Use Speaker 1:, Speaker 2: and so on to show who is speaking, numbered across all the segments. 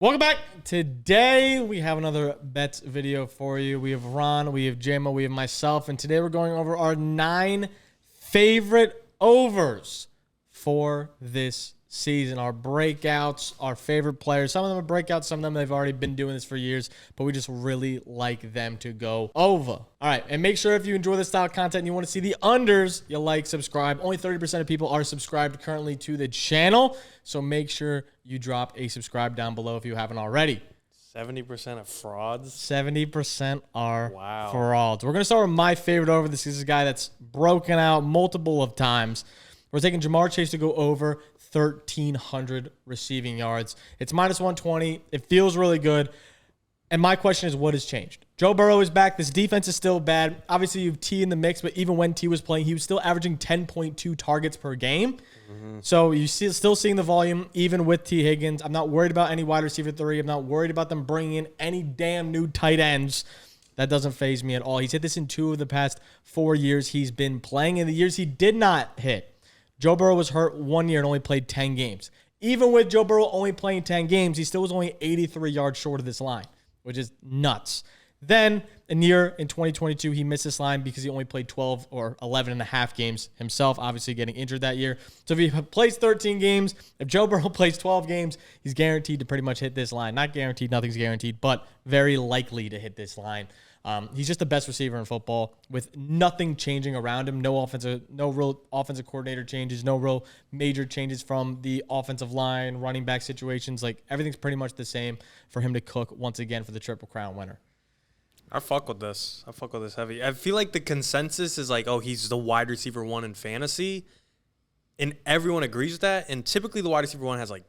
Speaker 1: Welcome back. Today we have another bets video for you. We have Ron, we have Jamar, we have myself, and today we're going over our 9 favorite overs for this season. Our breakouts, our favorite players. Some of them are breakouts, some of them they've already been doing this for years, but we just really like them to go over. All right, and make sure if you enjoy this style of content and you want to see the unders, you like, subscribe. Only 30% of people are subscribed currently to the channel, so make sure you drop a subscribe down below if you haven't already.
Speaker 2: 70% of frauds?
Speaker 1: 70% are frauds. We're going to start with my favorite over. This is a guy that's broken out multiple of times. We're taking Jamar Chase to go over 1,300 receiving yards. It's minus 120. It feels really good. And my question is, what has changed? Joe Burrow is back. This defense is still bad. Obviously, you have T in the mix, but even when T was playing, he was still averaging 10.2 targets per game. So you still seeing the volume, even with T. Higgins. I'm not worried about any wide receiver 3. I'm not worried about them bringing in any damn new tight ends. That doesn't faze me at all. He's hit this in 2 of the past 4 years he's been playing. In the years he did not hit, Joe Burrow was hurt 1 year and only played 10 games. Even with Joe Burrow only playing 10 games, he still was only 83 yards short of this line, which is nuts. Then, in 2022, he missed this line because he only played 12 or 11 and a half games himself, obviously getting injured that year. So if he plays 13 games, if Joe Burrow plays 12 games, he's guaranteed to pretty much hit this line. Not guaranteed, nothing's guaranteed, but very likely to hit this line. He's just the best receiver in football with nothing changing around him. No real offensive coordinator changes, no real major changes from the offensive line, running back situations. Like, everything's pretty much the same for him to cook once again for the Triple Crown winner.
Speaker 2: I fuck with this. I fuck with this heavy. I feel like the consensus is like, oh, he's the wide receiver 1 in fantasy. And everyone agrees with that. And typically the wide receiver 1 has like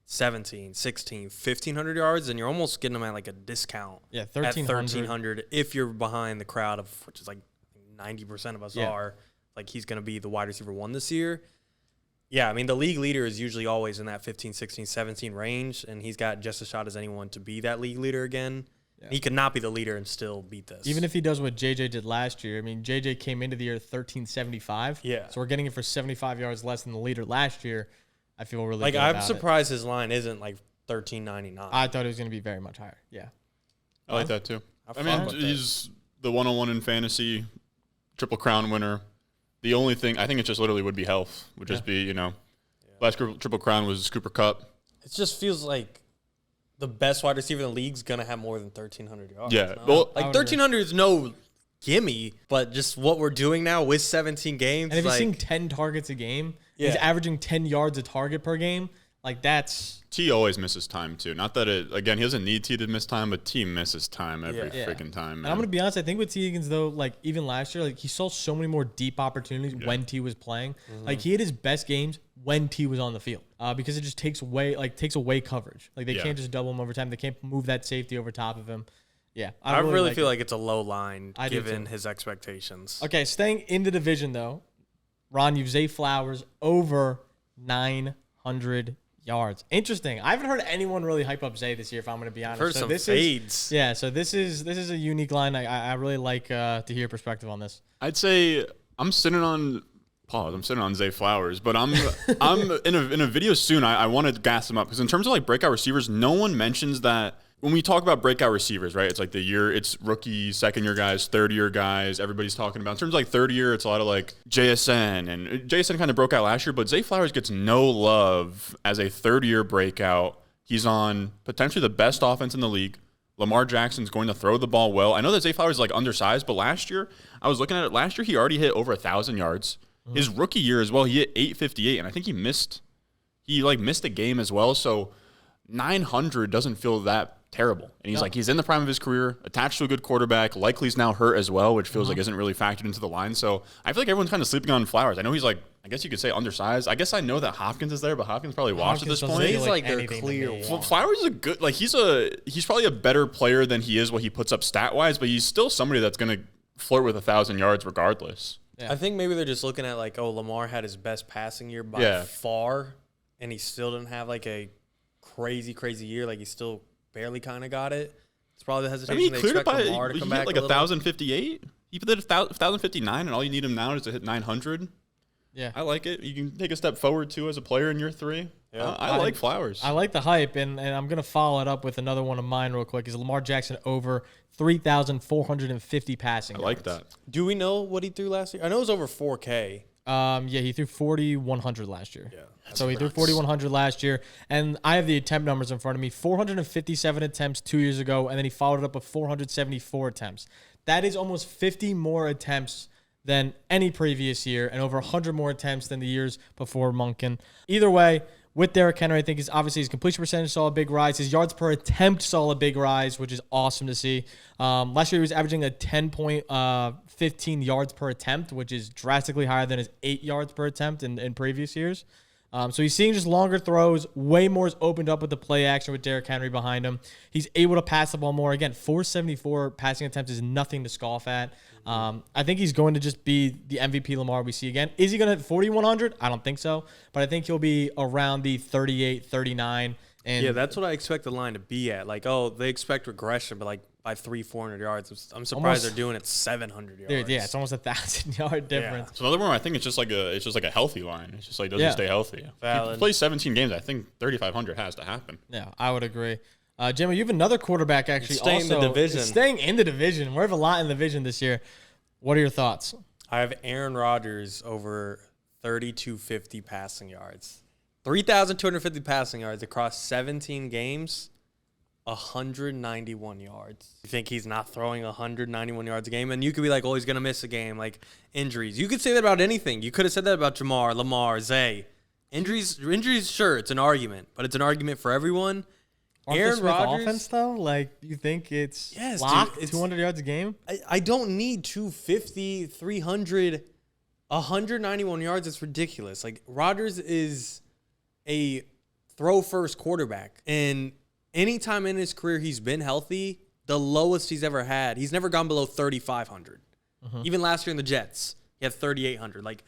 Speaker 2: 17, 16, 1,500 yards, and you're almost getting them at like a discount.
Speaker 1: Yeah,
Speaker 2: at 1,300 if you're behind the crowd of, which is like 90% of us are. Like, he's going to be the wide receiver 1 this year. Yeah, I mean, the league leader is usually always in that 15, 16, 17 range, and he's got just a shot as anyone to be that league leader again. Yeah. He could not be the leader and still beat this.
Speaker 1: Even if he does what JJ did last year. I mean, JJ came into the year 1,375.
Speaker 2: Yeah.
Speaker 1: So we're getting it for 75 yards less than the leader last year. I feel really
Speaker 2: like,
Speaker 1: good about
Speaker 2: I'm surprised his line isn't like 13.99.
Speaker 1: I thought it was going to be very much higher. Yeah.
Speaker 3: I like that too. I mean, he's the 101 in fantasy, Triple Crown winner. The only thing, I think it just literally would be health. Would just be, last Triple Crown was Cooper Kupp.
Speaker 2: It just feels like the best wide receiver in the league's going to have more than 1,300 yards.
Speaker 3: Yeah.
Speaker 2: No?
Speaker 3: Well,
Speaker 2: like, 1,300 is no gimme, but just what we're doing now with 17 games.
Speaker 1: And if he's seeing 10 targets a game, he's averaging 10 yards a target per game. Like, that's...
Speaker 3: T always misses time, too. Not that it... Again, he doesn't need T to miss time, but T misses time every freaking time, man.
Speaker 1: And I'm going to be honest, I think with T. Higgins, though, like, even last year, like, he saw so many more deep opportunities when T was playing. Like, he had his best games when T was on the field because it just takes away coverage. Like, they can't just double him over time. They can't move that safety over top of him. Yeah.
Speaker 2: I really feel like it's a low line given his expectations.
Speaker 1: Okay, staying in the division, though, Ron, you've Zay Flowers over 900 yards. Interesting. I haven't heard anyone really hype up Zay this year, if I'm going to be honest.
Speaker 2: I've heard some fades.
Speaker 1: So this is a unique line. I really like to hear your perspective on this.
Speaker 3: I'd say I'm sitting on Zay Flowers, but I'm in a video soon. I want to gas him up because in terms of like breakout receivers, no one mentions that. When we talk about breakout receivers, right? It's like it's rookie, second-year guys, third-year guys. Everybody's talking about. In terms of like third year, it's a lot of like JSN, and JSN kind of broke out last year, but Zay Flowers gets no love as a third-year breakout. He's on potentially the best offense in the league. Lamar Jackson's going to throw the ball well. I know that Zay Flowers is like undersized, but last year, I was looking at it. Last year, he already hit over 1,000 yards. His rookie year as well, he hit 858, and I think he missed a game as well. So 900 doesn't feel that terrible. And he's in the prime of his career, attached to a good quarterback. Likely he's now hurt as well, which feels like isn't really factored into the line. So I feel like everyone's kind of sleeping on Flowers. I know he's like, I guess you could say undersized. I guess I know that Hopkins is there, but Hopkins probably washed at this point.
Speaker 2: He's like their clear one.
Speaker 3: Flowers is a good, like he's probably a better player than he is what he puts up stat-wise, but he's still somebody that's going to flirt with 1,000 yards regardless.
Speaker 2: Yeah. I think maybe they're just looking at like, oh, Lamar had his best passing year by far, and he still didn't have like a crazy year. Like, he still barely kind of got it. It's probably the hesitation.
Speaker 3: I mean, he cleared it by
Speaker 2: Lamar to come back
Speaker 3: like 1,058. He did 1,059, and all you need him now is to hit 900.
Speaker 1: Yeah,
Speaker 3: I like it. You can take a step forward too as a player in year 3.
Speaker 2: Yeah.
Speaker 3: I like Flowers.
Speaker 1: I like the hype, and I'm going to follow it up with another one of mine real quick. Is Lamar Jackson over 3,450 passing yards.
Speaker 3: I like that.
Speaker 2: Do we know what he threw last year? I know it was over 4K.
Speaker 1: Yeah, he threw 4,100 last year.
Speaker 2: Yeah.
Speaker 1: So he threw 4,100 last year. And I have the attempt numbers in front of me. 457 attempts 2 years ago, and then he followed it up with 474 attempts. That is almost 50 more attempts than any previous year and over 100 more attempts than the years before Monken. Either way, with Derrick Henry, I think his completion percentage saw a big rise. His yards per attempt saw a big rise, which is awesome to see. Last year, he was averaging a 10.15 yards per attempt, which is drastically higher than his 8 yards per attempt in previous years. So he's seeing just longer throws. Way more is opened up with the play action with Derrick Henry behind him. He's able to pass the ball more. Again, 474 passing attempts is nothing to scoff at. I think he's going to just be the MVP Lamar we see again. Is he going to hit 4,100? I don't think so. But I think he'll be around the 38, 39. And
Speaker 2: yeah, that's what I expect the line to be at. Like, oh, they expect regression, but like by 300-400 yards. I'm surprised they're doing it 700 yards.
Speaker 1: Yeah, it's almost 1,000-yard difference.
Speaker 3: So another one, I think it's just like a healthy line. It's just like doesn't stay healthy. If he plays 17 games, I think 3,500 has to happen.
Speaker 1: Yeah, I would agree. Jimmy, you have another quarterback actually
Speaker 2: staying in the division.
Speaker 1: Staying in the division. We have a lot in the division this year. What are your thoughts?
Speaker 2: I have Aaron Rodgers over 3,250 passing yards. 3,250 passing yards across 17 games, 191 yards. You think he's not throwing 191 yards a game? And you could be like, oh, he's going to miss a game, like injuries. You could say that about anything. You could have said that about Jamar, Lamar, Zay. Injuries, sure, it's an argument, but it's an argument for everyone.
Speaker 1: Aaron Rodgers offense though, like you think it's locked, dude, 200 yards a game?
Speaker 2: I don't need 250, 300, 191 yards. It's ridiculous. Like Rodgers is a throw first quarterback, and anytime in his career he's been healthy, the lowest he's ever had, he's never gone below 3,500. Even last year in the Jets, he had 3,800. Like,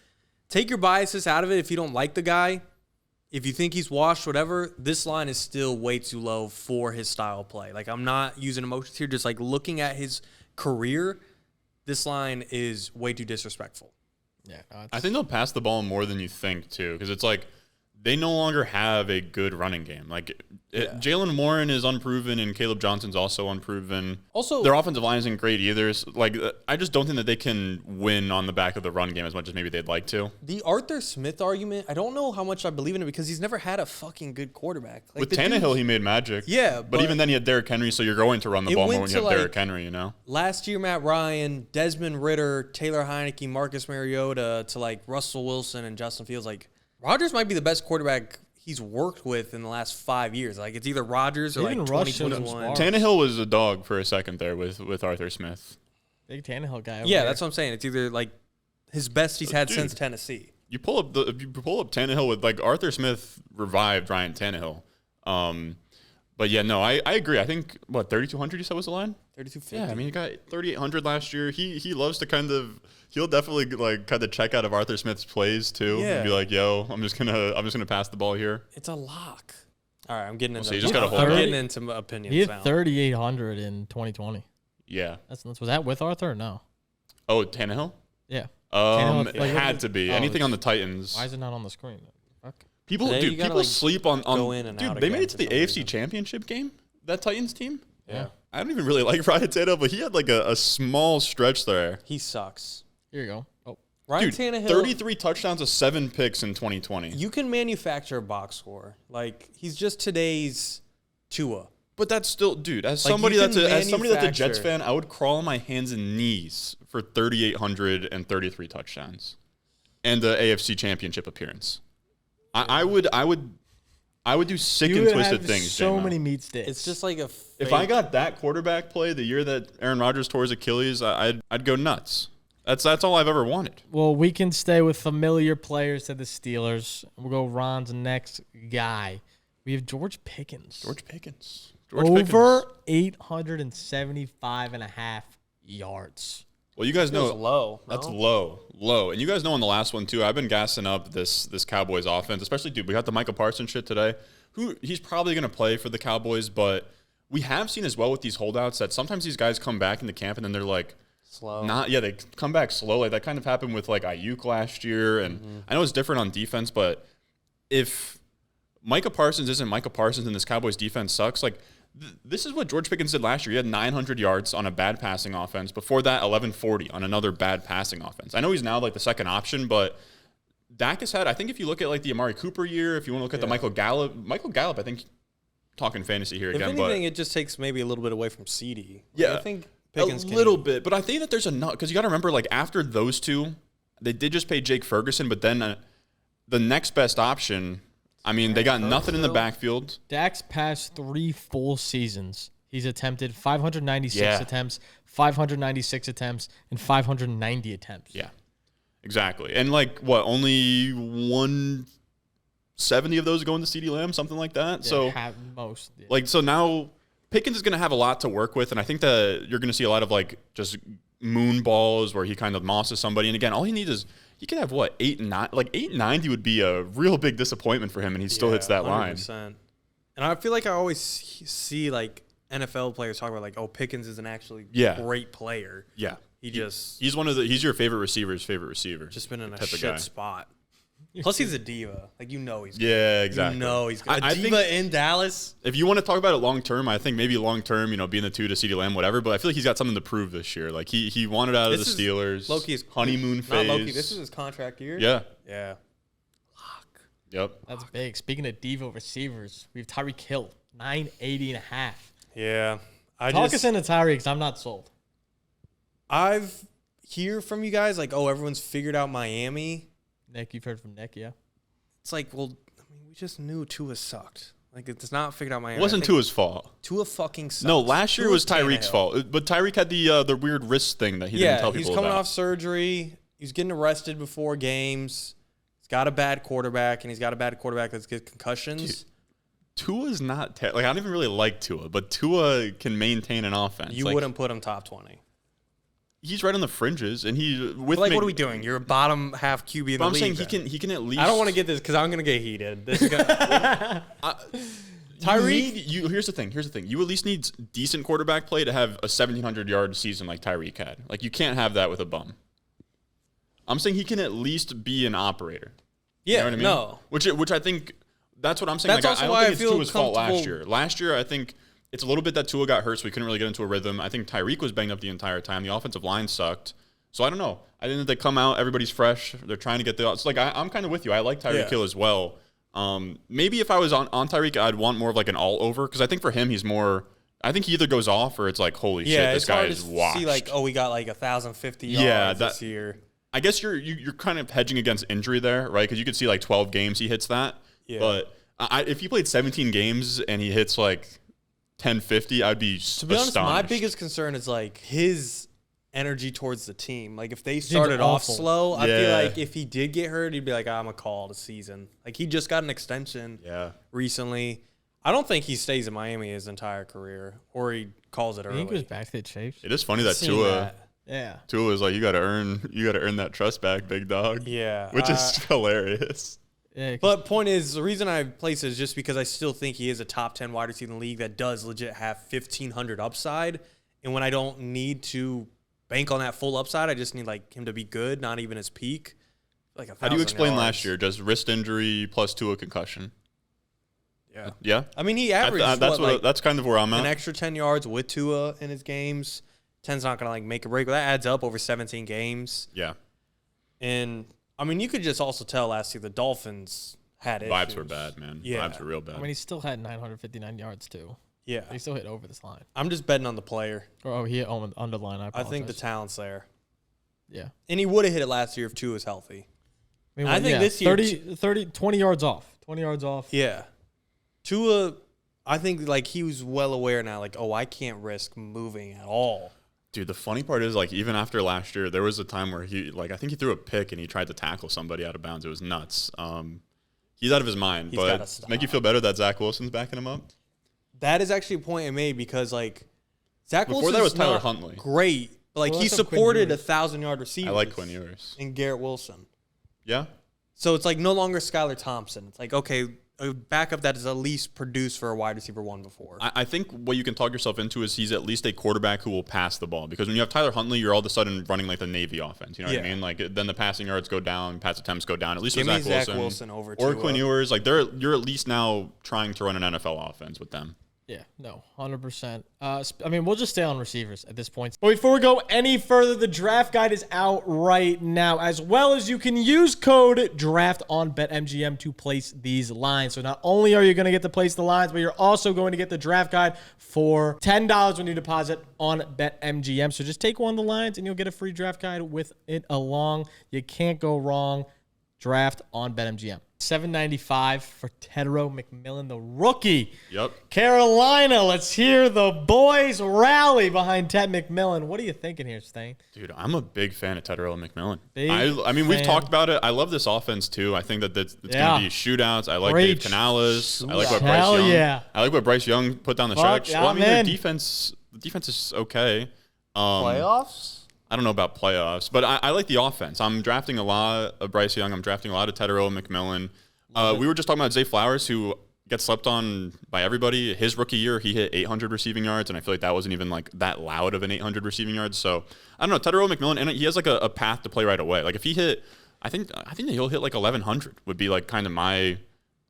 Speaker 2: take your biases out of it if you don't like the guy. If you think he's washed, whatever, this line is still way too low for his style of play. Like, I'm not using emotions here. Just, like, looking at his career, this line is way too disrespectful.
Speaker 1: Yeah,
Speaker 3: I think they'll pass the ball more than you think, too, because it's like they no longer have a good running game. Like, Jalen Warren is unproven, and Caleb Johnson's also unproven.
Speaker 2: Also,
Speaker 3: their offensive line isn't great either. So, like, I just don't think that they can win on the back of the run game as much as maybe they'd like to.
Speaker 2: The Arthur Smith argument, I don't know how much I believe in it because he's never had a fucking good quarterback. Like,
Speaker 3: with Tannehill, he made magic.
Speaker 2: Yeah,
Speaker 3: but even then he had Derrick Henry, so you're going to run the ball more when you have Derrick Henry, you know?
Speaker 2: Last year, Matt Ryan, Desmond Ridder, Taylor Heineke, Marcus Mariota, to like Russell Wilson and Justin Fields. Like, Rodgers might be the best quarterback he's worked with in the last 5 years. Like, it's either Rodgers or like 2021.
Speaker 3: Tannehill was a dog for a second there with Arthur Smith.
Speaker 1: Big Tannehill guy.
Speaker 2: Yeah, that's what I'm saying. It's either like his best he's had since Tennessee.
Speaker 3: You pull up Tannehill with, like, Arthur Smith revived Ryan Tannehill. But yeah, no, I agree. I think 3,200 you said was the line?
Speaker 2: 3,250.
Speaker 3: Yeah, I mean, he got 3,800 last year. He loves to he'll definitely like kind of check out of Arthur Smith's plays too, and be like, "Yo, I'm just gonna pass the ball here."
Speaker 2: It's a lock. All right, I'm getting into.
Speaker 3: I'm
Speaker 2: getting into opinions.
Speaker 1: He had 3,800 in 2020.
Speaker 3: Yeah,
Speaker 1: was that with Arthur or no?
Speaker 3: Oh, Tannehill.
Speaker 1: Yeah.
Speaker 3: It had to be anything on the Titans.
Speaker 1: Why is it not on the screen? Fuck.
Speaker 3: People sleep on. Dude, they made it to the AFC Championship game. That Titans team.
Speaker 2: Yeah.
Speaker 3: I don't even really like Ryan Tannehill, but he had like a small stretch there.
Speaker 2: He sucks.
Speaker 1: Here you go. Oh,
Speaker 2: Ryan Tannehill,
Speaker 3: 33 touchdowns to 7 picks in 2020.
Speaker 2: You can manufacture a box score. Like, he's just today's Tua.
Speaker 3: But that's still, dude, as somebody that's a Jets fan, I would crawl on my hands and knees for 3,833 touchdowns and the AFC Championship appearance. I would do sick and twisted things.
Speaker 1: So many meat sticks.
Speaker 2: It's just like a fake.
Speaker 3: If I got that quarterback play the year that Aaron Rodgers tore his Achilles, I'd go nuts. That's all I've ever wanted.
Speaker 1: Well, we can stay with familiar players to the Steelers. We'll go Ron's next guy. We have George Pickens. Over 875.5 yards.
Speaker 3: Well, you guys know
Speaker 2: low.
Speaker 3: That's low. And you guys know on the last one too, I've been gassing up this Cowboys offense, especially, dude, we got the Micah Parsons shit today. He's probably going to play for the Cowboys, but we have seen as well with these holdouts that sometimes these guys come back into camp and then they're like
Speaker 2: slow.
Speaker 3: They come back slow. Like that kind of happened with like Ayuk last year, and I know it's different on defense, but if Micah Parsons isn't Micah Parsons and this Cowboys defense sucks. Like, this is what George Pickens did last year. He had 900 yards on a bad passing offense. Before that, 1140 on another bad passing offense. I know he's now like the second option, but Dak has had, I think if you look at like the Amari Cooper year, if you want to look at the Michael Gallup, I think, talking fantasy here again.
Speaker 2: If anything, it just takes maybe a little bit away from CD.
Speaker 3: Yeah.
Speaker 2: I think Pickens
Speaker 3: a little bit, but I think that there's enough, because you got to remember, like, after those two, they did just pay Jake Ferguson, but then the next best option, I mean, they got nothing in the backfield.
Speaker 1: Dak's past 3 full seasons, he's attempted 596 attempts, 596 attempts, and 590 attempts.
Speaker 3: Yeah, exactly. And, like, what, only 170 of those going to CeeDee Lamb, something like that?
Speaker 1: Yeah,
Speaker 3: so,
Speaker 1: most. Yeah.
Speaker 3: like, so now Pickens is going to have a lot to work with, and I think that you're going to see a lot of, like, just moon balls where he kind of mosses somebody. And, again, all he needs is he could have, what, 890 would be a real big disappointment for him, and he still hits that 100%. Line.
Speaker 2: And I feel like I always see, like, NFL players talk about, like, oh, Pickens is an actually great player.
Speaker 3: Yeah.
Speaker 2: He's
Speaker 3: he's your favorite receiver's favorite receiver.
Speaker 2: Just been in a shit spot. Plus, he's a diva. Like, he's good.
Speaker 3: Yeah, exactly.
Speaker 2: He's good. A diva in Dallas.
Speaker 3: If you want to talk about it long term, I think maybe long term, being the 2 to CeeDee Lamb, whatever. But I feel like he's got something to prove this year. Like he wanted out of the Steelers.
Speaker 2: Loki's
Speaker 3: honeymoon phase.
Speaker 2: Not Loki. This is his contract year.
Speaker 3: Yeah.
Speaker 2: Yeah.
Speaker 3: Lock. Yep.
Speaker 1: That's big. Speaking of diva receivers, we have Tyreek Hill, 980.5.
Speaker 2: Yeah.
Speaker 1: Talk us into Tyreek, because I'm not sold.
Speaker 2: I've hear from you guys like, oh, everyone's figured out Miami.
Speaker 1: Nick, you've heard from Nick, yeah.
Speaker 2: It's like, well, I mean, we just knew Tua sucked. Like, it's not figured out Miami.
Speaker 3: It wasn't Tua's fault.
Speaker 2: Tua fucking sucks.
Speaker 3: No, last year was Tyreek's fault. But Tyreek had the weird wrist thing that he didn't tell people about.
Speaker 2: He's coming off surgery. He's getting arrested before games. He's got a bad quarterback, and he's got a bad quarterback that's get concussions.
Speaker 3: Dude, Tua's not like, I don't even really like Tua, but Tua can maintain an offense.
Speaker 2: You wouldn't put him top 20.
Speaker 3: He's right on the fringes, and
Speaker 2: what are we doing? You're a bottom half QB in the league.
Speaker 3: I'm saying he can at least.
Speaker 2: I don't want to get this because I'm gonna get heated. This is gonna,
Speaker 3: Tyreek. Here's the thing. You at least need decent quarterback play to have a 1,700-yard season like Tyreek had. Like, you can't have that with a bum. I'm saying he can at least be an operator.
Speaker 2: Yeah,
Speaker 3: you know what I mean?
Speaker 2: No.
Speaker 3: Which I think that's what I'm saying.
Speaker 2: That's
Speaker 3: like,
Speaker 2: also
Speaker 3: I don't
Speaker 2: why
Speaker 3: think it's Tua's fault last year.
Speaker 2: Last
Speaker 3: year, I think. It's a little bit that Tua got hurt, so we couldn't really get into a rhythm. I think Tyreek was banged up the entire time. The offensive line sucked. So I don't know. I think that they come out, everybody's fresh. They're trying to get the – it's like I'm kind of with you. I like Tyreek Hill as well. Maybe if I was on Tyreek, I'd want more of like an all-over, because I think for him he's more – I think he either goes off or it's like, holy shit, this guy is washed.
Speaker 2: See, like, oh, we got like 1,050 yards this year.
Speaker 3: I guess you're kind of hedging against injury there, right? Because you could see like 12 games he hits that. Yeah. But if he played 17 games and he hits like – 1050, I'd be astonished. To be honest,
Speaker 2: my biggest concern is like his energy towards the team. Like, if they started off slow, I feel like if he did get hurt, he'd be like, I'm a call the season. Like, he just got an extension recently. I don't think he stays in Miami his entire career, or he calls it early.
Speaker 1: I think he goes back to the Chiefs.
Speaker 3: It is funny that Tua is like, you got to earn that trust back, big dog.
Speaker 2: Yeah,
Speaker 3: which is hilarious.
Speaker 1: Yeah,
Speaker 2: but point is, the reason I place it is just because I still think he is a top 10 wide receiver in the league that does legit have 1,500 upside. And when I don't need to bank on that full upside, I just need like him to be good, not even his peak. Like 1,000
Speaker 3: How do you explain
Speaker 2: yards.
Speaker 3: last year? Just wrist injury plus Tua concussion.
Speaker 2: Yeah.
Speaker 3: Yeah.
Speaker 2: I mean, he averaged
Speaker 3: that's kind of where I'm at.
Speaker 2: An extra 10 yards with Tua in his games. 10's not gonna like make a break, but that adds up over 17 games.
Speaker 3: Yeah.
Speaker 2: And I mean, you could just also tell last year the Dolphins had
Speaker 3: vibes
Speaker 2: issues.
Speaker 3: were bad, man.
Speaker 2: Yeah.
Speaker 3: Vibes were real bad.
Speaker 1: I mean, he still had 959 yards, too.
Speaker 2: Yeah.
Speaker 1: He still hit over this line.
Speaker 2: I'm just betting on the player.
Speaker 1: Oh, he hit underline.
Speaker 2: I think the talent's there.
Speaker 1: Yeah.
Speaker 2: And he would have hit it last year if Tua was healthy.
Speaker 1: I think this year 20 yards off. 20 yards off.
Speaker 2: Yeah. Tua, I think like he was well aware now, like, oh, I can't risk moving at all.
Speaker 3: Dude, the funny part is, like, even after last year, there was a time where he, like, I think he threw a pick and he tried to tackle somebody out of bounds. It was nuts. He's out of his mind.
Speaker 2: He's
Speaker 3: but make you feel better that Zach Wilson's backing him up?
Speaker 2: That is actually a point I made because, like, Zach Wilson
Speaker 3: before that was Tyler Huntley.
Speaker 2: Great. But, like, he supported 1,000-yard receivers.
Speaker 3: I like Quinn Ewers.
Speaker 2: And Garrett Wilson.
Speaker 3: Yeah?
Speaker 2: So it's, like, no longer Skylar Thompson. It's like, okay, a backup that has at least produced for a wide receiver one before.
Speaker 3: I think what you can talk yourself into is he's at least a quarterback who will pass the ball. Because when you have Tyler Huntley, you're all of a sudden running like the Navy offense. You know what I mean? Like then the passing yards go down, pass attempts go down. At least with Zach Wilson
Speaker 2: over
Speaker 3: or Quinn Ewers, like you're at least now trying to run an NFL offense with them.
Speaker 1: Yeah, no, 100%. I mean, we'll just stay on receivers at this point. But before we go any further, the draft guide is out right now, as well as you can use code DRAFT on BetMGM to place these lines. So not only are you going to get to place the lines, but you're also going to get the draft guide for $10 when you deposit on BetMGM. So just take one of the lines and you'll get a free draft guide with it along. You can't go wrong. Draft on BetMGM. $7.95 for Tedero McMillan, the rookie.
Speaker 3: Yep.
Speaker 1: Carolina, let's hear the boys rally behind Ted McMillan. What are you thinking here, Stain?
Speaker 3: Dude, I'm a big fan of Tedero McMillan.
Speaker 1: I
Speaker 3: mean, we've talked about it. I love this offense, too. I think that it's going to be shootouts. I like Dave Canales. I like what Bryce Young. I like what Bryce Young put down the stretch.
Speaker 1: Yeah,
Speaker 3: well, I mean, their defense is okay.
Speaker 2: Playoffs?
Speaker 3: I don't know about playoffs, but I like the offense. I'm drafting a lot of Bryce Young. I'm drafting a lot of Tedero McMillan. We were just talking about Zay Flowers, who gets slept on by everybody. His rookie year, he hit 800 receiving yards, and I feel like that wasn't even like that loud of an 800 receiving yards. So I don't know, Tedero McMillan, and he has like a path to play right away. Like if he hit, I think that he'll hit like 1100 would be like kind of my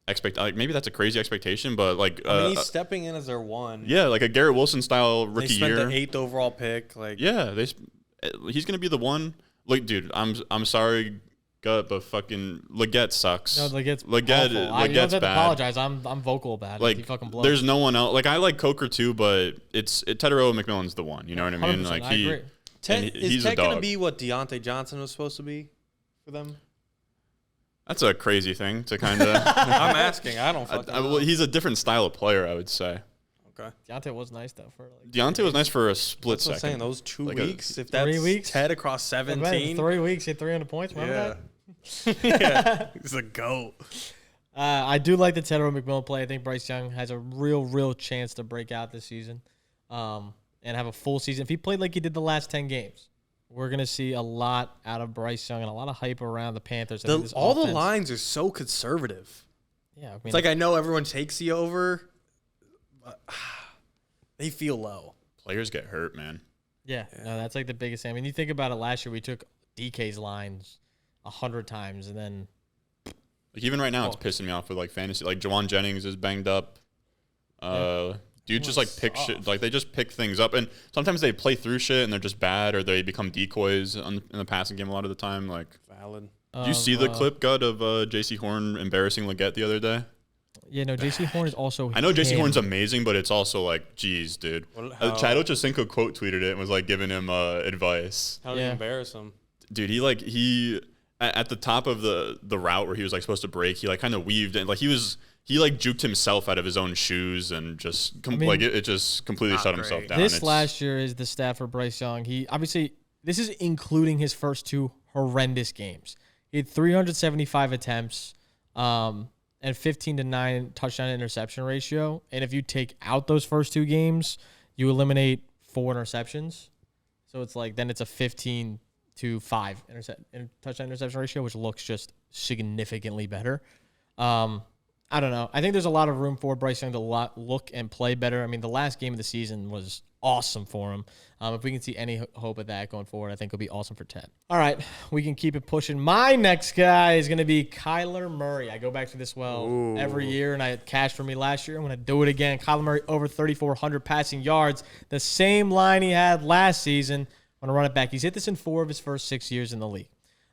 Speaker 3: like maybe that's a crazy expectation, but like
Speaker 2: I mean, he's stepping in as their one.
Speaker 3: Yeah, like a Garrett Wilson style rookie year.
Speaker 2: They spent the 8th overall pick. Like
Speaker 3: yeah, he's gonna be the one. Like, dude, I'm sorry, gut, but fucking Leggett sucks.
Speaker 1: No, Leggett's
Speaker 3: awful.
Speaker 1: You don't have to
Speaker 3: bad.
Speaker 1: apologize. I'm vocal about it.
Speaker 3: Like,
Speaker 1: He fucking blows.
Speaker 3: there's no one else. Like, I like Coker too, but Tedero McMillan's the one. You know what I mean? Like
Speaker 1: I agree.
Speaker 2: Is Ted gonna be what Deontay Johnson was supposed to be for them?
Speaker 3: That's a crazy thing to kind of.
Speaker 2: I'm asking. I don't fucking know.
Speaker 3: Well, he's a different style of player, I would say.
Speaker 2: Okay.
Speaker 1: Deontay was nice though.
Speaker 3: Deontay was nice for a split
Speaker 2: second.
Speaker 3: second.
Speaker 2: I'm saying those 2
Speaker 3: like
Speaker 2: weeks. If that's
Speaker 1: 3 weeks,
Speaker 2: Ted across 17,
Speaker 1: 3 weeks, he had 300 points. Remember that?
Speaker 2: Yeah, he's a goat.
Speaker 1: I do like the Tedero McMillan play. I think Bryce Young has a real chance to break out this season, and have a full season. If he played like he did the last 10 games, we're gonna see a lot out of Bryce Young and a lot of hype around the Panthers.
Speaker 2: All the lines are so conservative.
Speaker 1: Yeah, I mean,
Speaker 2: it's like I know everyone takes you over, but they feel low.
Speaker 3: Players get hurt, man.
Speaker 1: Yeah, no, that's like the biggest thing. I mean, you think about it. Last year, we took DK's lines 100 times, and then
Speaker 3: like even right now, it's pissing me off with like fantasy. Like Jawan Jennings is banged up. Dude just like pick shit. Like they just pick things up, and sometimes they play through shit and they're just bad, or they become decoys in the passing game a lot of the time. Like
Speaker 2: valid.
Speaker 3: Did you see the clip, Gut, of J.C. Horn embarrassing Leggett the other day?
Speaker 1: Yeah, no, J.C. Horn is also.
Speaker 3: I know J.C. Horn's amazing, but it's also like, geez, dude. Chad Ochocinco quote tweeted it and was like giving him advice.
Speaker 2: How did he embarrass him?
Speaker 3: Dude, he at the top of the route where he was like supposed to break, he like kind of weaved and like he like juked himself out of his own shoes and just it just completely shut himself down.
Speaker 1: This last year is the stat for Bryce Young. He obviously this is including his first 2 horrendous games. He had 375 attempts, and 15-9 touchdown to interception ratio. And if you take out those first 2 games, you eliminate 4 interceptions. So it's like then it's a 15-5 touchdown interception ratio, which looks just significantly better. I don't know. I think there's a lot of room for Bryce Young to look and play better. I mean, the last game of the season was awesome for him. If we can see any hope of that going forward, I think it'll be awesome for Ted. All right, we can keep it pushing. My next guy is going to be Kyler Murray. I go back to this every year, and I had cash for me last year. I'm going to do it again. Kyler Murray over 3,400 passing yards, the same line he had last season. I'm going to run it back. He's hit this in 4 of his first 6 years in the league.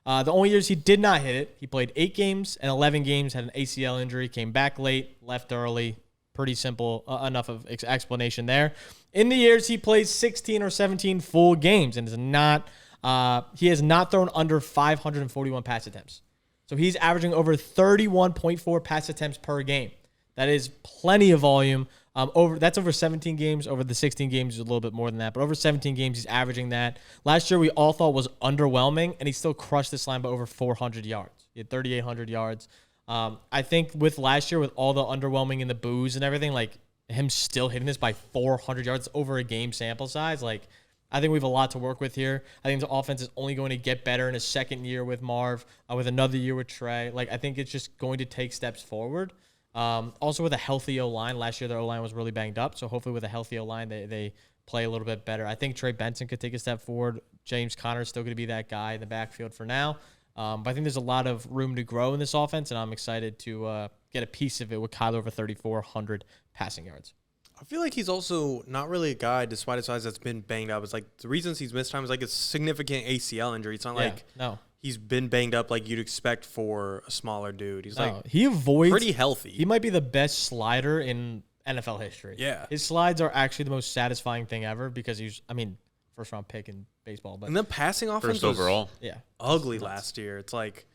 Speaker 1: The only years he did not hit it, he played 8 games and 11 games, had an ACL injury, came back late, left early. Pretty simple, enough of explanation there. In the years, he plays 16 or 17 full games and he has not thrown under 541 pass attempts. So he's averaging over 31.4 pass attempts per game. That is plenty of volume. That's over 17 games. Over the 16 games is a little bit more than that, but over 17 games, he's averaging that. Last year, we all thought was underwhelming, and he still crushed this line by over 400 yards. He had 3,800 yards. I think with last year, with all the underwhelming and the boos and everything, like him still hitting this by 400 yards over a game sample size, like I think we have a lot to work with here. I think the offense is only going to get better in his second year with Marv, with another year with Trey. Like I think it's just going to take steps forward. Also with a healthy O-line. Last year their O-line was really banged up, so hopefully with a healthy O-line they play a little bit better. I think Trey Benson could take a step forward. James Conner is still going to be that guy in the backfield for now. But I think there's a lot of room to grow in this offense, and I'm excited to get a piece of it with Kyler over 3,400 passing yards.
Speaker 2: I feel like he's also not really a guy, despite his size, that's been banged up. It's like the reasons he's missed time is like a significant ACL injury. It's not like he's been banged up like you'd expect for a smaller dude. He's
Speaker 1: he avoids
Speaker 2: pretty healthy.
Speaker 1: He might be the best slider in NFL history.
Speaker 2: Yeah.
Speaker 1: His slides are actually the most satisfying thing ever because first round pick in baseball. But
Speaker 2: and the passing offense
Speaker 3: first overall.
Speaker 2: Ugly last year. It's like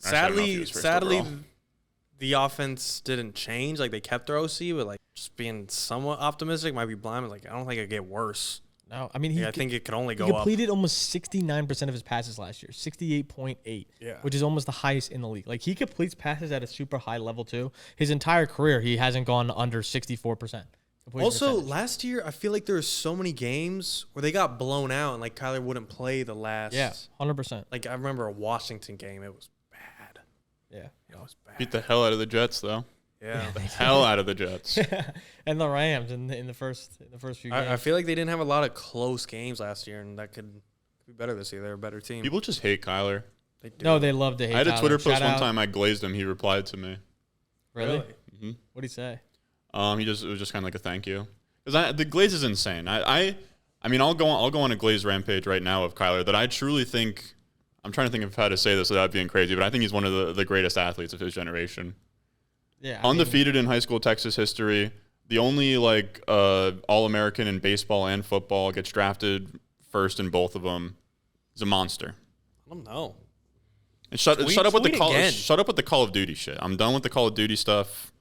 Speaker 3: Actually,
Speaker 2: sadly the offense didn't change. Like they kept their OC, but like just being somewhat optimistic might be blind. Like I don't think it'd get worse.
Speaker 1: No, I mean
Speaker 2: I think it could only go
Speaker 1: up. He
Speaker 2: up.
Speaker 1: completed almost 69% of his passes last year, 68.8, which is almost the highest in the league. Like he completes passes at a super high level too. His entire career, he hasn't gone under 64%.
Speaker 2: Also, last year, I feel like there were so many games where they got blown out and like Kyler wouldn't play the last.
Speaker 1: Yeah, 100%.
Speaker 2: Like I remember a Washington game, it was bad.
Speaker 1: Yeah,
Speaker 2: it was bad.
Speaker 3: Beat the hell out of the Jets, though.
Speaker 2: Yeah,
Speaker 3: the hell out of the Jets.
Speaker 1: And the Rams in the first few games.
Speaker 2: I feel like they didn't have a lot of close games last year, and that could be better this year. They're a better team.
Speaker 3: People just hate Kyler.
Speaker 2: They do.
Speaker 1: No, they love to hate.
Speaker 3: I had a
Speaker 1: Kyler.
Speaker 3: Twitter post one time. I glazed him. He replied to me.
Speaker 1: Really?
Speaker 3: Mm-hmm.
Speaker 1: What did he say?
Speaker 3: It was just kind of like a thank you. Because the glaze is insane. I mean, I'll go on a glaze rampage right now of Kyler that I truly think. I'm trying to think of how to say this without being crazy, but I think he's one of the greatest athletes of his generation.
Speaker 1: Yeah,
Speaker 3: undefeated in high school Texas history. The only All-American in baseball and football, gets drafted first in both of them. He's a monster.
Speaker 2: I don't know.
Speaker 3: And shut up with the Call of Duty shit. I'm done with the Call of Duty stuff.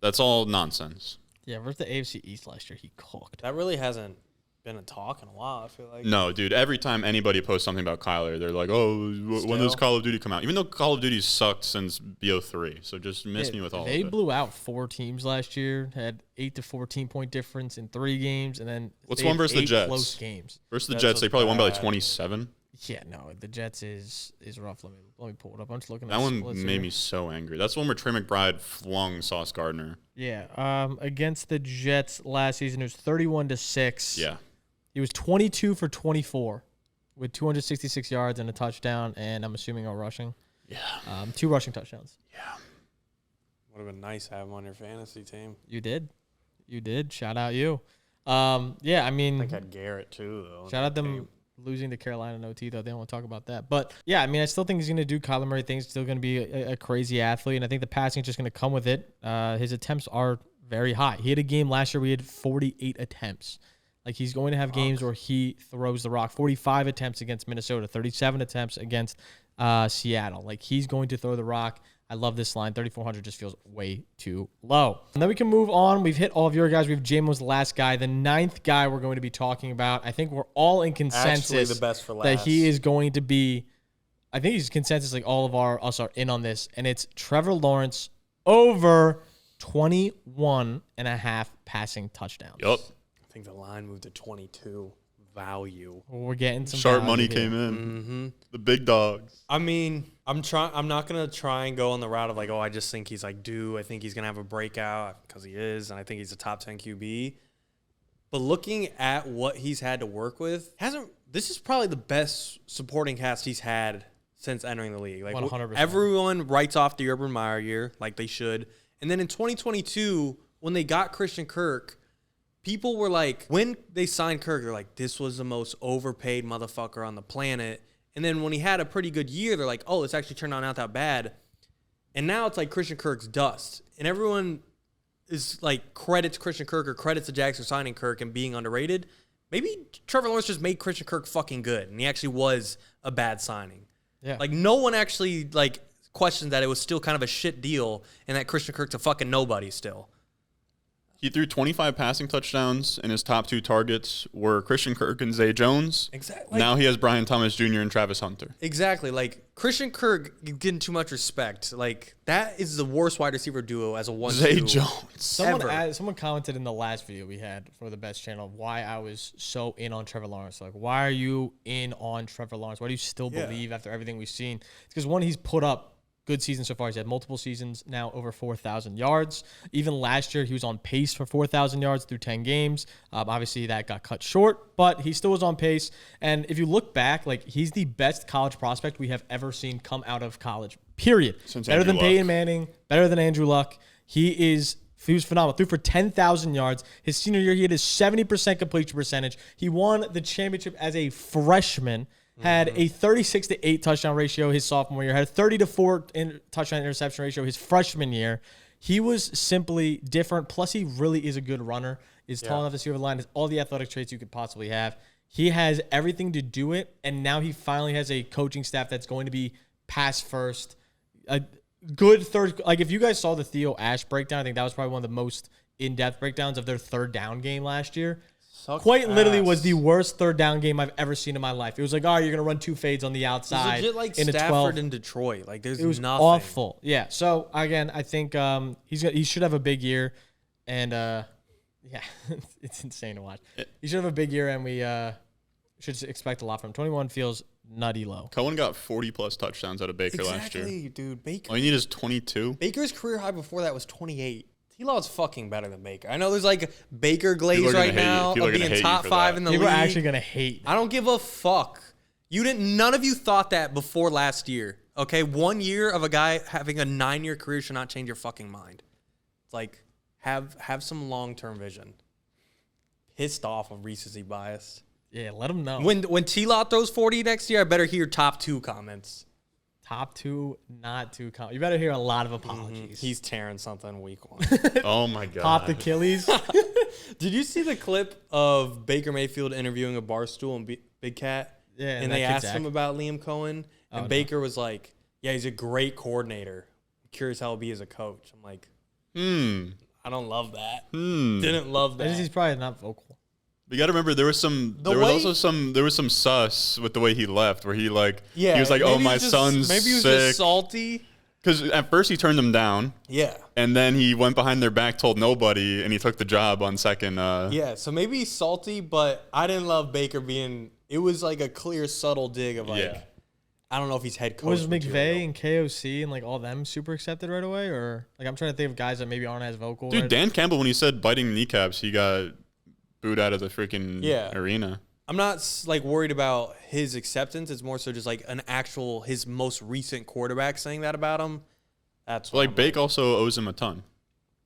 Speaker 3: That's all nonsense.
Speaker 1: Yeah, versus the AFC East last year, he cooked.
Speaker 2: That really hasn't been a talk in a while, I feel like.
Speaker 3: No, dude. Every time anybody posts something about Kyler, they're like, "Oh, when does Call of Duty come out?" Even though Call of Duty's sucked since BO3, so just miss me with all of it.
Speaker 1: They blew out 4 teams last year, had 8 to 14 point difference in 3 games, and then
Speaker 3: what's one versus the Jets?
Speaker 1: Close games
Speaker 3: Versus the Jets, they probably won by like 27.
Speaker 1: Yeah, no, the Jets is rough. Let me pull it up. I'm just looking at
Speaker 3: that one. Made me so angry. That's the one where Trey McBride flung Sauce Gardner.
Speaker 1: Yeah, against the Jets last season, it was 31-6.
Speaker 3: Yeah.
Speaker 1: He was 22 for 24 with 266 yards and a touchdown, and I'm assuming all rushing.
Speaker 3: Yeah.
Speaker 1: 2 rushing touchdowns.
Speaker 3: Yeah.
Speaker 2: Would have been nice to have him on your fantasy team.
Speaker 1: You did. Shout out you. Yeah, I mean.
Speaker 2: I think I had Garrett too, though.
Speaker 1: Shout out them losing to Carolina in OT, though. They don't want to talk about that. But, yeah, I mean, I still think he's going to do Kyler Murray things. He's still going to be a crazy athlete, and I think the passing is just going to come with it. His attempts are very high. He had a game last year where he had 48 attempts. Like, he's going to have games where he throws the rock. 45 attempts against Minnesota, 37 attempts against Seattle. Like, he's going to throw the rock. I love this line. 3,400 just feels way too low. And then we can move on. We've hit all of your guys. We have Jamo's last guy. The 9th guy we're going to be talking about. I think we're all in consensus
Speaker 2: actually the best for last.
Speaker 1: that he is going to be. I think he's consensus. Like, all of us are in on this. And it's Trevor Lawrence over 21.5 passing touchdowns.
Speaker 3: Yup.
Speaker 2: I think the line moved to 22. Value.
Speaker 1: We're getting some
Speaker 3: sharp money
Speaker 1: here.
Speaker 3: came in.
Speaker 2: Mm-hmm.
Speaker 3: The big dogs.
Speaker 2: I mean, I'm not gonna try and go on the route of like, oh, I just think he's like due. I think he's gonna have a breakout because he is, and I think he's a top 10 QB. But looking at what he's had to work with, this is probably the best supporting cast he's had since entering the league. Like
Speaker 1: 100%.
Speaker 2: Everyone writes off the Urban Meyer year, like they should. And then in 2022, when they got Christian Kirk, people were like, when they signed Kirk, they're like, this was the most overpaid motherfucker on the planet. And then when he had a pretty good year, they're like, oh, it's actually turned out not that bad. And now it's like Christian Kirk's dust. And everyone is like credits Christian Kirk or credits the Jags for signing Kirk and being underrated. Maybe Trevor Lawrence just made Christian Kirk fucking good. And he actually was a bad signing.
Speaker 1: Yeah.
Speaker 2: Like no one actually like questioned that it was still kind of a shit deal and that Christian Kirk's a fucking nobody still.
Speaker 3: He threw 25 passing touchdowns, and his top 2 targets were Christian Kirk and Zay Jones.
Speaker 2: Exactly.
Speaker 3: Now he has Brian Thomas Jr. and Travis Hunter.
Speaker 2: Exactly. Like, Christian Kirk getting too much respect. Like, that is the worst wide receiver duo as a 1-2.
Speaker 3: Zay Jones.
Speaker 1: Someone commented in the last video we had for the best channel why I was so in on Trevor Lawrence. Like, why are you in on Trevor Lawrence? Why do you still believe after everything we've seen? It's because, one, he's put up good season so far. He's had multiple seasons now over 4,000 yards. Even last year, he was on pace for 4,000 yards through 10 games. Obviously, that got cut short, but he still was on pace. And if you look back, like, he's the best college prospect we have ever seen come out of college, period. Better than Peyton Manning, better than Andrew Luck. He was phenomenal. Threw for 10,000 yards. His senior year, he had his 70% completion percentage. He won the championship as a freshman. Had a 36-8 touchdown ratio his sophomore year. Had a 30-4 touchdown interception ratio his freshman year. He was simply different. Plus, he really is a good runner. Is tall enough to see over the line. Has all the athletic traits you could possibly have. He has everything to do it. And now he finally has a coaching staff that's going to be pass first. A good third. Like, if you guys saw the Theo Ash breakdown, I think that was probably one of the most in-depth breakdowns of their third down game last year. Quite literally was the worst third down game I've ever seen in my life. It was like, oh, you're going to run two fades on the outside.
Speaker 2: It's legit like
Speaker 1: in
Speaker 2: Stafford and Detroit. Like, there's
Speaker 1: it was
Speaker 2: nothing.
Speaker 1: awful. Yeah. So, again, I think he should have a big year. And, yeah, it's insane to watch. He should have a big year, and we should expect a lot from him. 21 feels nutty low.
Speaker 3: Cohen got 40-plus touchdowns out of Baker last year.
Speaker 2: Exactly, dude. Baker.
Speaker 3: All you need is 22.
Speaker 2: Baker's career high before that was 28. T-Law's fucking better than Baker. I know there's like Baker glaze right now of being top 5 in the league.
Speaker 1: People are actually going to hate.
Speaker 2: I don't give a fuck. None of you thought that before last year. Okay, 1 year of a guy having a 9-year career should not change your fucking mind. It's like, have some long-term vision. Pissed off of recency bias.
Speaker 1: Yeah, let him know.
Speaker 2: When T-Law throws 40 next year, I better hear top 2 comments.
Speaker 1: Top 2, not 2 comments. You better hear a lot of apologies.
Speaker 2: He's tearing something week 1.
Speaker 3: Oh, my God.
Speaker 1: Popped Achilles.
Speaker 2: Did you see the clip of Baker Mayfield interviewing a Barstool and Big Cat?
Speaker 1: Yeah,
Speaker 2: and they asked him about Liam Cohen, and Baker was like, yeah, he's a great coordinator. I'm curious how he'll be as a coach. I'm like, I don't love that. Didn't love that.
Speaker 1: He's probably not vocal.
Speaker 3: You got to remember there was some sus with the way he left, where he he was like, oh, my son's
Speaker 2: maybe he was
Speaker 3: sick.
Speaker 2: Just salty.
Speaker 3: Because at first he turned them down.
Speaker 2: Yeah.
Speaker 3: And then he went behind their back, told nobody, and he took the job on second.
Speaker 2: Yeah, so maybe he's salty, but I didn't love Baker being – it was like a clear, subtle dig of I don't know if he's head coach.
Speaker 1: Was McVay and KOC and like all them super accepted right away? Or like I'm trying to think of guys that maybe aren't as vocal.
Speaker 3: Dude, Dan Campbell, when he said biting kneecaps, he got booed out of the freaking arena.
Speaker 2: I'm not like worried about his acceptance. It's more so just like his most recent quarterback saying that about him. That's
Speaker 3: like Bake also owes him a ton.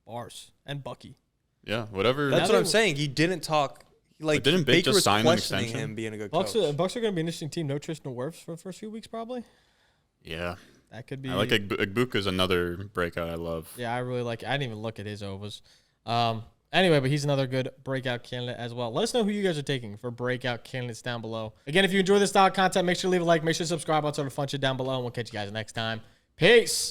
Speaker 1: Bars and Bucky.
Speaker 3: Yeah, whatever.
Speaker 2: That's what I'm saying. He didn't talk. Like,
Speaker 3: didn't Bake just sign an extension?
Speaker 2: Him being a good
Speaker 1: Bucks
Speaker 2: coach.
Speaker 1: Bucks are going to be an interesting team. No Tristan Wirfs for the first few weeks, probably.
Speaker 3: Yeah,
Speaker 1: that could be.
Speaker 3: I like Igbuka's another breakout I love.
Speaker 1: Yeah, I really like. I didn't even look at his overs. Anyway, but he's another good breakout candidate as well. Let us know who you guys are taking for breakout candidates down below. Again, if you enjoy this style of content, make sure to leave a like, make sure to subscribe. I'll sort of fun shit down below, and we'll catch you guys next time. Peace.